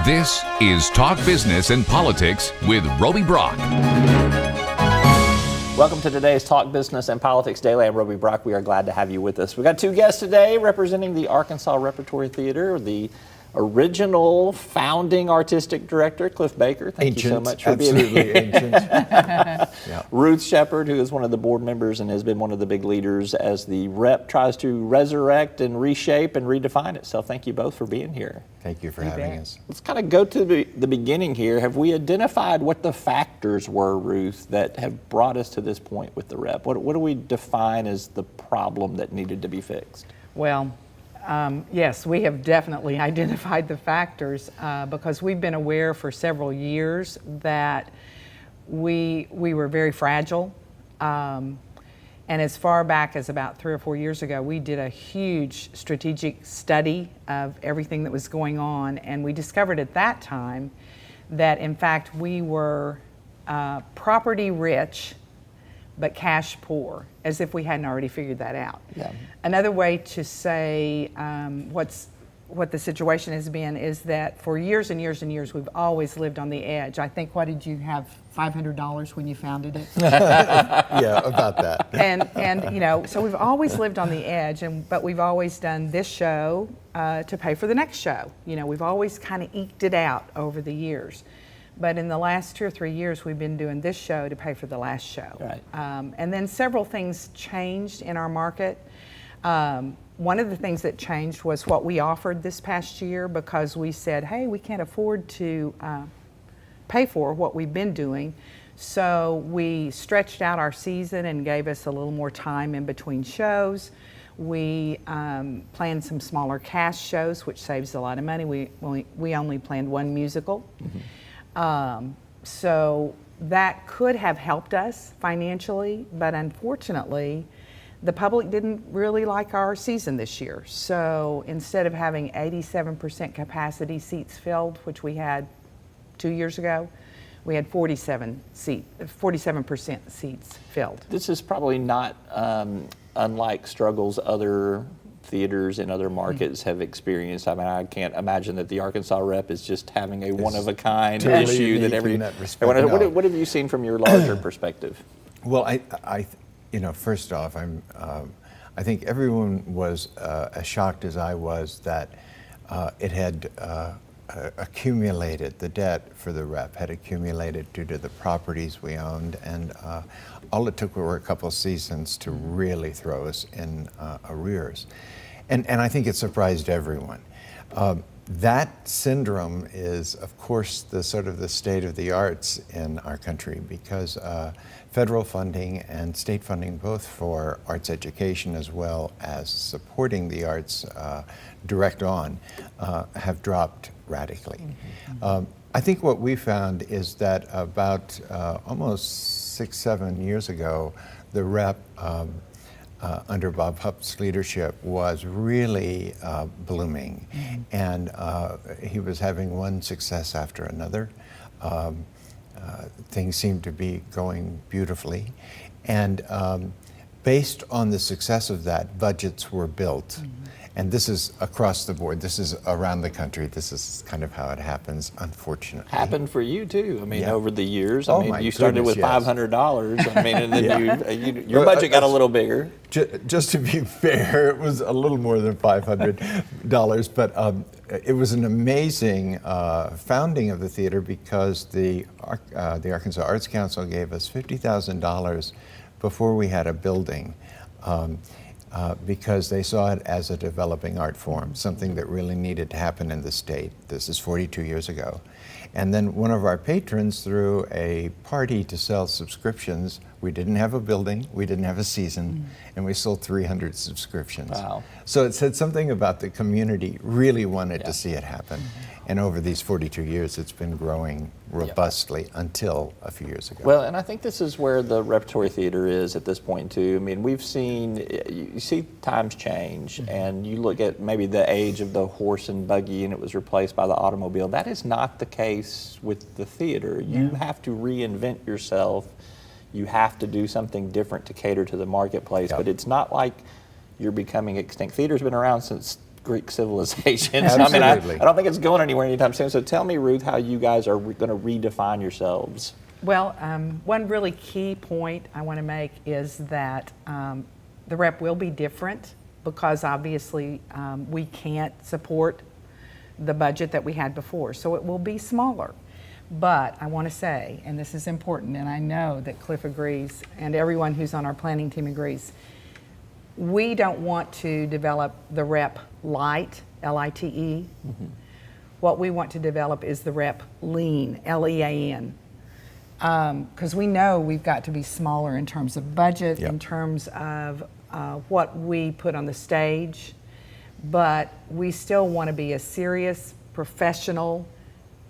This is Talk Business and Politics with Roby Brock. Welcome to today's Talk Business and Politics Daily. I'm Roby Brock. We are glad to have you with us. We've got two guests today representing the Arkansas Repertory Theatre, the original founding artistic director, Cliff Baker. Thank you so much for being here. Ancient. Yeah. Ruth Shepherd, who is one of the board members and has been one of the big leaders as the rep tries to resurrect and reshape and redefine itself. Thank you both for being here. Thank you for having us. Let's kind of go to the beginning here. Have we identified what the factors were, Ruth, that have brought us to this point with the rep? What do we define as the problem that needed to be fixed? Well, yes, we have definitely identified the factors because we've been aware for several years that we were very fragile. And as far back as about 3 or 4 years ago, we did a huge strategic study of everything that was going on, and we discovered at that time that in fact we were property rich but cash poor, as if we hadn't already figured that out. Yeah. Another way to say what the situation has been is that for years and years and years, we've always lived on the edge. I think, what did you have, $500 when you founded it? Yeah, about that. And you know, so we've always lived on the edge, but we've always done this show to pay for the next show. You know, we've always kind of eked it out over the years. But in the last 2 or 3 years, we've been doing this show to pay for the last show. Right. And then several things changed in our market. One of the things that changed was what we offered this past year, because we said, hey, we can't afford to pay for what we've been doing. So we stretched out our season and gave us a little more time in between shows. We planned some smaller cast shows, which saves a lot of money. We only planned one musical. Mm-hmm. So that could have helped us financially, but unfortunately, the public didn't really like our season this year. So instead of having 87% capacity seats filled, which we had 2 years ago, we had 47% seats filled. This is probably not unlike struggles other theaters in other markets have experienced. I mean, I can't imagine that the Arkansas Rep is just having a one-of-a-kind totally issue that unique in that respect. What have you seen from your larger perspective? Well, first off, I think everyone was as shocked as I was that it had accumulated. The debt for the Rep had accumulated due to the properties we owned, and all it took were a couple seasons to really throw us in arrears. And I think it surprised everyone. That syndrome is, of course, the sort of the state of the arts in our country, because federal funding and state funding, both for arts education as well as supporting the arts direct on, have dropped radically. Mm-hmm. I think what we found is that about almost 6-7 years ago, the Rep under Bob Hupp's leadership was really blooming. Mm-hmm. And he was having one success after another. Things seemed to be going beautifully. And based on the success of that, budgets were built. Mm-hmm. And this is across the board. This is around the country. This is kind of how it happens, unfortunately. Happened for you too. I mean, yeah. Over the years. Oh, I mean, my you started goodness, with $500. yes. I mean, and then Yeah. your budget got a little bigger. Just to be fair, it was a little more than $500, but it was an amazing founding of the theater, because the Arkansas Arts Council gave us $50,000 before we had a building. Because they saw it as a developing art form, something that really needed to happen in the state. This is 42 years ago. And then one of our patrons threw a party to sell subscriptions. We didn't have a building, we didn't have a season, and we sold 300 subscriptions. Wow. So it said something about the community really wanted to see it happen. And over these 42 years, it's been growing robustly until a few years ago. Well, and I think this is where the Repertory Theater is at this point too. I mean, you see times change, and you look at maybe the age of the horse and buggy and it was replaced by the automobile. That is not the case with the theater. You have to reinvent yourself. You have to do something different to cater to the marketplace, but it's not like you're becoming extinct. Theater's been around since Greek civilization. So, I mean, Absolutely. I don't think it's going anywhere anytime soon. So tell me, Ruth, how you guys are going to redefine yourselves. Well, one really key point I want to make is that the rep will be different because obviously we can't support the budget that we had before. So it will be smaller. But I want to say, and this is important, and I know that Cliff agrees, and everyone who's on our planning team agrees, we don't want to develop the rep light, L-I-T-E. Mm-hmm. What we want to develop is the rep lean, L-E-A-N. Because we know we've got to be smaller in terms of budget, in terms of what we put on the stage, but we still want to be a serious, professional,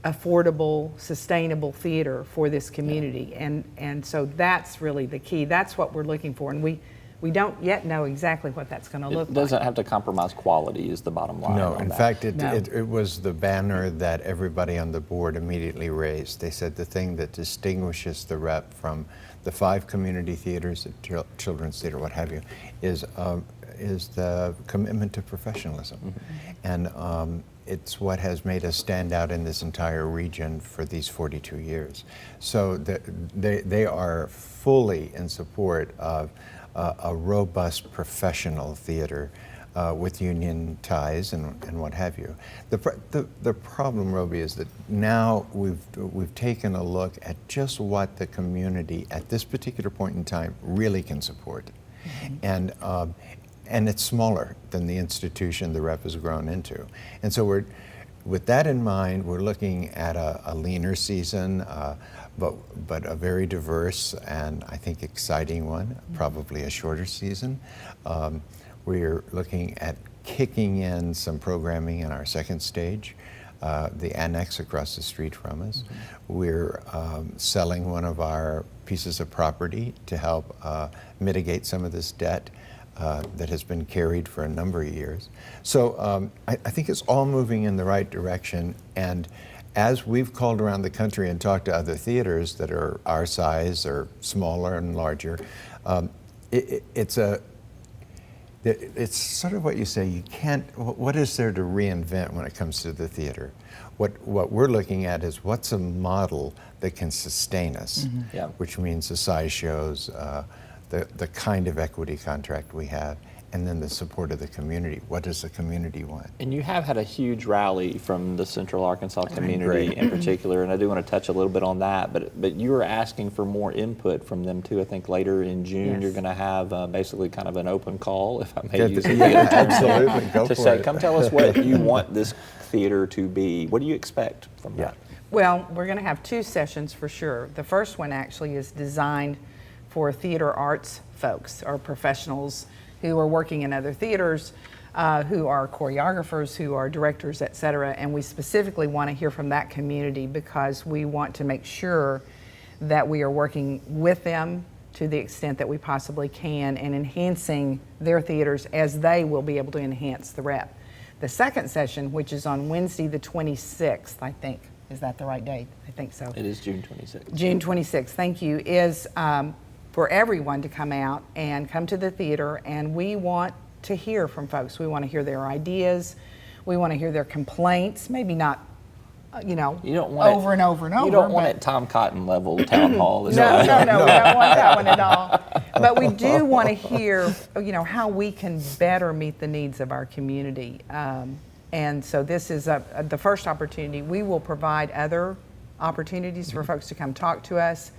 affordable, sustainable theater for this community. And so that's really the key. That's what we're looking for. And we don't yet know exactly what that's going to look like. It doesn't have to compromise quality is the bottom line. No, in fact, it No. was the banner that everybody on the board immediately raised. They said the thing that distinguishes the rep from the 5 community theaters, the Children's Theater, what have you, is the commitment to professionalism. Mm-hmm. And it's what has made us stand out in this entire region for these 42 years. So they are fully in support of a robust professional theater with union ties and what have you. The problem, Roby, is that now we've taken a look at just what the community at this particular point in time really can support. Mm-hmm. And it's smaller than the institution the rep has grown into. And so with that in mind, we're looking at a leaner season, but a very diverse and I think exciting one, probably a shorter season. We're looking at kicking in some programming in our second stage, the annex across the street from us. Mm-hmm. We're selling one of our pieces of property to help mitigate some of this debt that has been carried for a number of years. So I think it's all moving in the right direction. And as we've called around the country and talked to other theaters that are our size or smaller and larger, it's sort of what you say, you can't, what is there to reinvent when it comes to the theater? What we're looking at is what's a model that can sustain us, mm-hmm. Which means the size shows, the kind of equity contract we have, and then the support of the community. What does the community want? And you have had a huge rally from the Central Arkansas community in particular, and I do want to touch a little bit on that, but you were asking for more input from them too. I think later in June you're going to have basically kind of an open call, if I may use it. Absolutely, go to for say, it. come tell us what you want this theater to be. What do you expect from that? Well, we're going to have 2 sessions for sure. The first one actually is designed for theater arts folks or professionals who are working in other theaters, who are choreographers, who are directors, et cetera. And we specifically want to hear from that community because we want to make sure that we are working with them to the extent that we possibly can and enhancing their theaters as they will be able to enhance the rep. The second session, which is on Wednesday the 26th, I think, is that the right date? I think so. It is June 26th. June 26th, thank you, is for everyone to come out and come to the theater, and we want to hear from folks. We want to hear their ideas. We want to hear their complaints, maybe not, you don't want over and over and over. You don't want it Tom Cotton level town hall. No, we don't want that one at all. But we do want to hear, how we can better meet the needs of our community. And so this is the first opportunity. We will provide other opportunities for folks to come talk to us.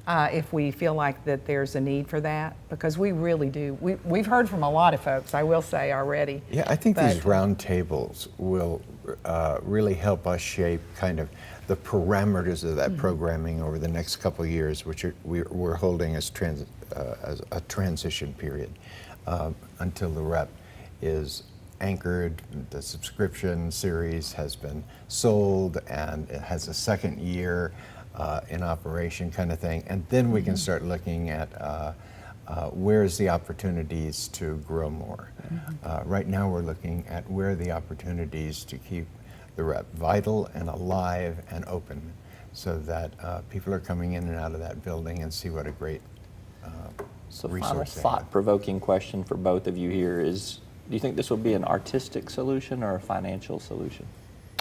If we feel like that there's a need for that, because we really do. We've heard from a lot of folks, I will say already. Yeah, I think these round tables will really help us shape kind of the parameters of that programming over the next couple of years, which we're holding as a transition period until the rep is anchored, the subscription series has been sold, and it has a second year in operation kind of thing. And then we can start looking at where's the opportunities to grow more. Right now we're looking at where are the opportunities to keep the rep vital and alive and open so that people are coming in and out of that building and see what a great So resource final they have. thought-provoking question for both of you here is, Do you think this will be an artistic solution or a financial solution?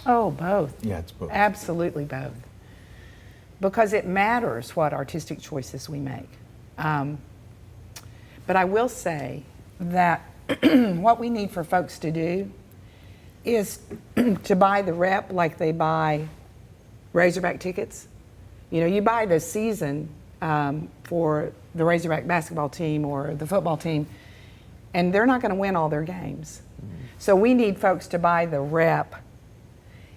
Oh, both. Yeah, it's both. Absolutely both. Because it matters what artistic choices we make. But I will say that what we need for folks to do is to buy the rep like they buy Razorback tickets. You know, you buy the season for the Razorback basketball team or the football team, and they're not going to win all their games. So we need folks to buy the rep,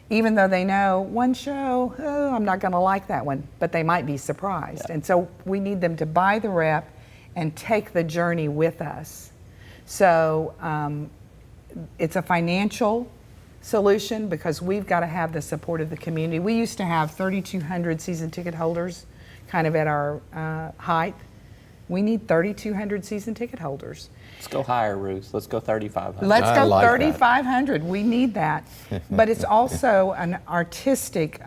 even though they know one show, oh, I'm not going to like that one, but they might be surprised. And so we need them to buy the rep and take the journey with us. So it's a financial solution because we've got to have the support of the community. We used to have 3,200 season ticket holders kind of at our height. We need 3,200 season ticket holders. Let's go higher, Ruth. Let's go 3,500. Let's I go like that. 3,500. We need that. But it's also an artistic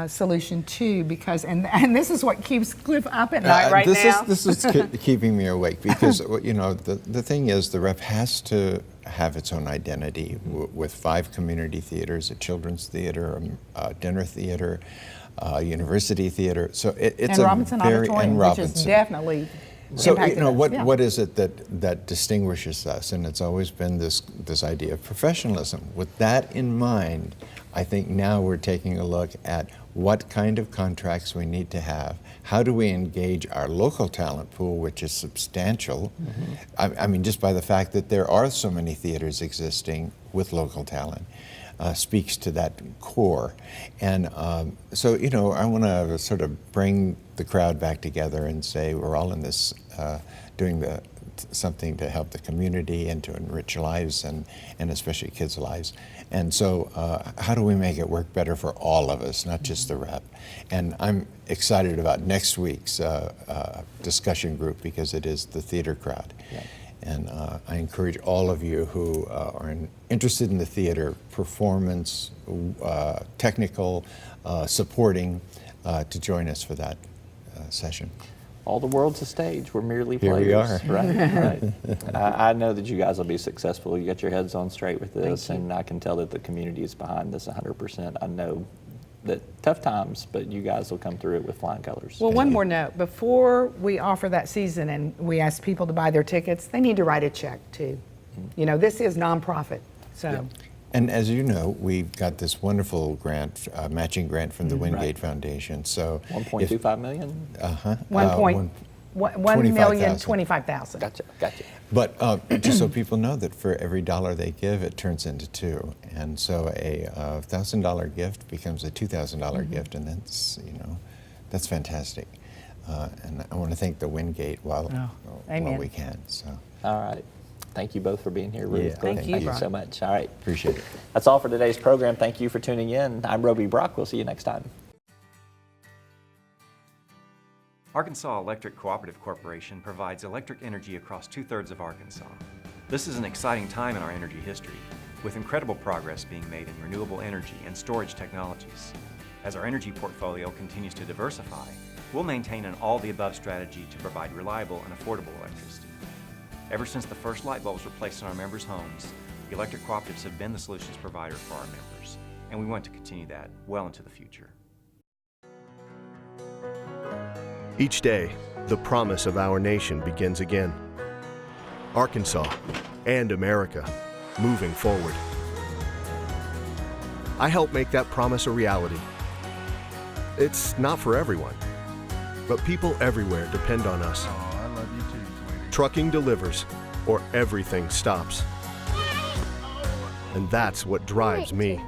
solution too, because, and this is what keeps Cliff up at night right now. This is keeping me awake because, you know, the thing is the rep has to have its own identity with 5 community theaters, a children's theater, a dinner theater, university theater. So it's and a Robinson very, Auditorium, and which Robinson. is definitely So, you impacted know, us. Yeah. what is it that distinguishes us? And it's always been this idea of professionalism. With that in mind, I think now we're taking a look at what kind of contracts we need to have. How do we engage our local talent pool, which is substantial? I mean, just by the fact that there are so many theaters existing with local talent. Speaks to that core. And so, you know, I want to sort of bring the crowd back together and say we're all in this doing something to help the community and to enrich lives and especially kids' lives. And so how do we make it work better for all of us, not just the rep? And I'm excited about next week's discussion group because it is the theater crowd. Yeah. And I encourage all of you who are interested in the theater, performance, technical, supporting, to join us for that session. All the world's a stage. We're merely Here players. we are. Right. I know that you guys will be successful. You got your heads on straight with this, and I can tell that the community is behind this 100%. I know that tough times, but you guys will come through it with flying colors. Well, one more note. Before we offer that season and we ask people to buy their tickets, they need to write a check too. You know, this is nonprofit, so. Yep. And as you know, we've got this wonderful grant, matching grant from the Wingate Foundation. So 1.25 million? 1,025,000. Gotcha. But just so people know that for every dollar they give, it turns into 2. And so a $1,000 gift becomes a $2,000 gift, and that's, you know, that's fantastic. And I want to thank the Wingate while we can. So. All right. Thank you both for being here, Ruth. Yeah, thank you, so much. All right. Appreciate it. That's all for today's program. Thank you for tuning in. I'm Roby Brock. We'll see you next time. Arkansas Electric Cooperative Corporation provides electric energy across 2/3 of Arkansas. This is an exciting time in our energy history, with incredible progress being made in renewable energy and storage technologies. As our energy portfolio continues to diversify, we'll maintain an all-the-above strategy to provide reliable and affordable electricity. Ever since the first light bulbs were placed in our members' homes, the electric cooperatives have been the solutions provider for our members, and we want to continue that well into the future. Each day, the promise of our nation begins again. Arkansas and America, moving forward. I help make that promise a reality. It's not for everyone, but people everywhere depend on us. Oh, I love you too, sweetie. Trucking delivers, or everything stops. And that's what drives me.